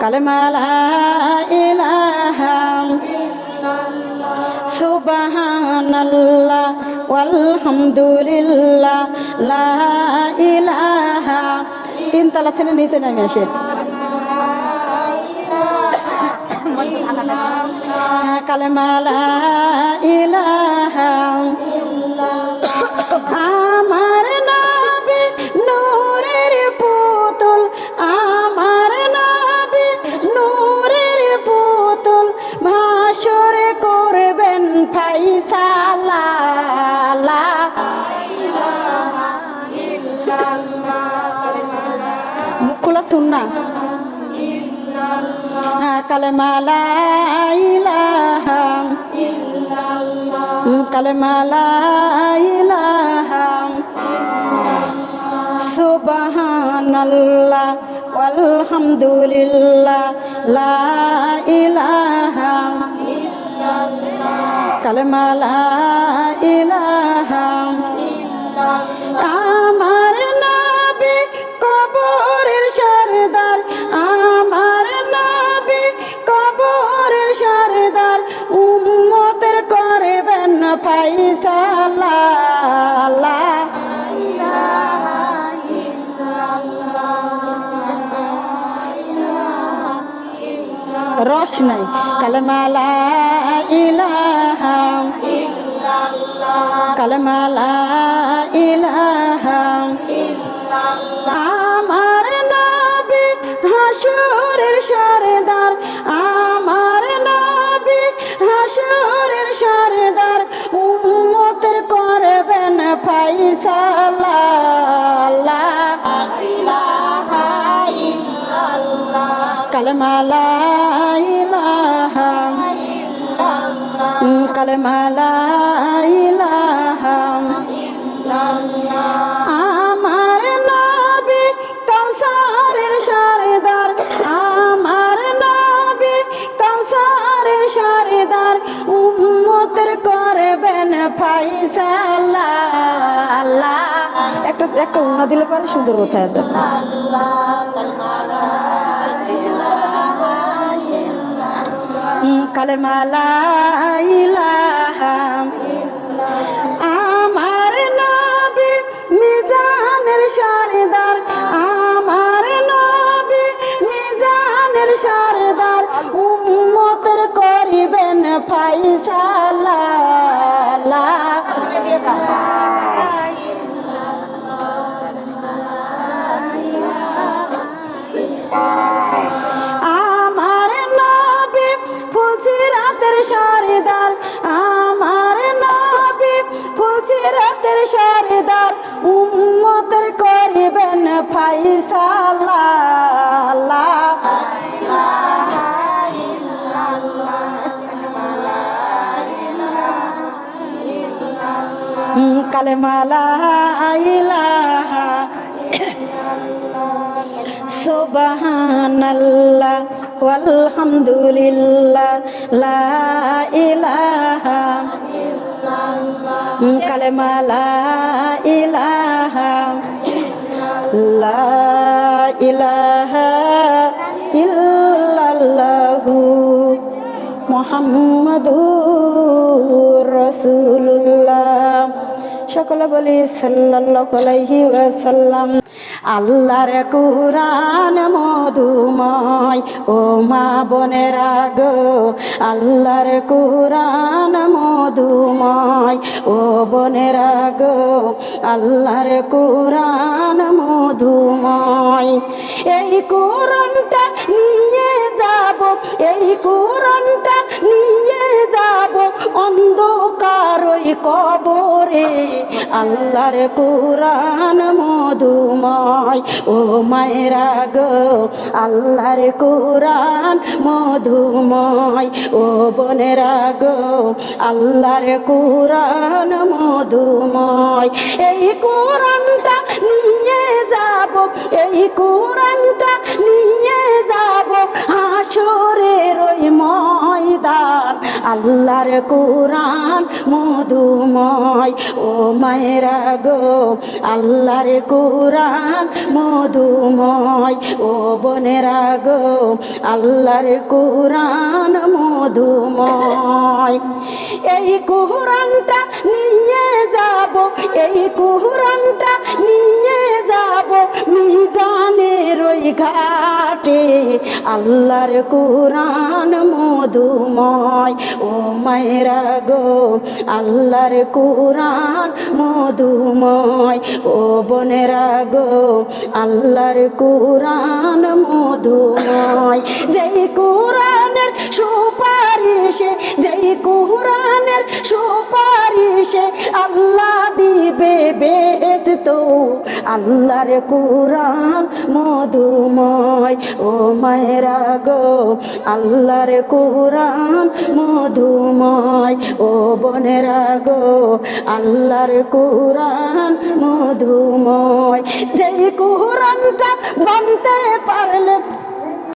কালেমা লা ইলাহা সুবহানাল্লাহ ওয়ালহামদুলিল্লাহ লা ইলাহা তিন তালা থেকে নিচে নেমে আসেন কালেমা লা ইলাহা আমার নবী নূরের পুতুল আমার নবী নূরের পুতুল ভাসর করবেন ফাইসালা লা ইলাহা ইল্লাল্লাহ মুখ খোলা সুন্নাহ কালেমা লা ইলাহা ইল্লাল্লাহ কালেমা লা ইলাহা সুবহানাল্লাহ ওয়ালহামদুলিল্লাহ লা ইলাহা ইল্লাল্লাহ কালেমা লা ইলাহা ইল্লাল্লাহ আমার নবী কবরের সরদার আমার নবী কবরের সরদার উম্মতের করবেন ফাইসালা লা ইলাহা ইল্লাল্লাহ রস নাই কালেমা লা ইলাহা ইল্লাল্লাহ কালেমা লা ইলাহা ইল্লাল্লাহ আমার নবী হাসরের সরদার আমার নবী হাসরের সরদার উম্মতের করবেন ফাইসালা লা ইলাহা ইল্লাল্লাহ কালেমা লা ইলাহা ইল্লাল্লাহ কালেমা লা ইলাহা ইল্লাল্লাহ আমার নবী কাউসারের সরদার আমার নবী কাউসারের সরদার উম্মতের করবেন ফাইসালা লা একটা উন্না দিলে পারে সুন্দর কোথায় যাবে কালেমা লা ইলাহা আমার নবী মিজানের সরদার আমার নবী মিজানের সরদার উম্মতের করিবেন ফাইসালা লা আমার নবী ফুলসিরাতের সরদার আমার নবী ফুলসিরাতের সরদার উম্মতের করিবেন ফাইসালা লা ইলাহা ইল্লাল্লাহ কালেমা লা ইলাহা সুবহানাল্লাহ ওয়ালহামদুলিল্লাহ লা ইলাহা ইল্লাল্লাহ কালেমা লা ইলাহা লা ইলাহা ইল্লাল্লাহু মুহাম্মাদুর রাসূলুল্লাহ সকলে বলি সাল্লাল্লাহু আলাইহি ওয়াসাল্লাম আল্লাহর কুরআন মধুময় ও মা বোনেরা গো আল্লাহর কুরআন মধুময় ও বোনেরা গো আল্লাহর কুরআন মধুময় এই কুরআনটা নিয়ে যাব এই কুরআনটা নিয়ে যাব অন্ধকার ওই কবরে আল্লাহর কুরআন মধুময় ও মায়েরা গো আল্লাহর কুরআন মধুময় ও বোনেরা গো আল্লাহর কুরআন মধুময় এই কুরআনটা নিয়ে যাব এই কুরআনটা নিয়ে যাব হাসরের ওই ময়দান আল্লাহর কোরআন মধুময় ও মায়েরা গো আল্লাহর কোরআন মধুময় ও বোনেরা গো আল্লাহর কোরআন মধুময় এই কোরআনটা নিয়ে যাব এই কোরআনটা নিয়ে যাব মিজানের ওই ঘাটে আল্লাহর কোরআন মধুময় ও মায়েরা গো আল্লাহর কোরআন মধুময় ও বোনেরা গো আল্লাহর কোরআন মধুময় যেই কোরআনের সুপারিশে যেই কোরআনের সুপারিশে আল্লাহ দিবে বেহেশত আল্লাহর কোরআন মধুময় ও মায়েরা গো আল্লাহর কোরআন মধুময় ও বোনেরা গো আল্লাহর কোরআন মধুময় যেই কোরআনটা মানতে পারলে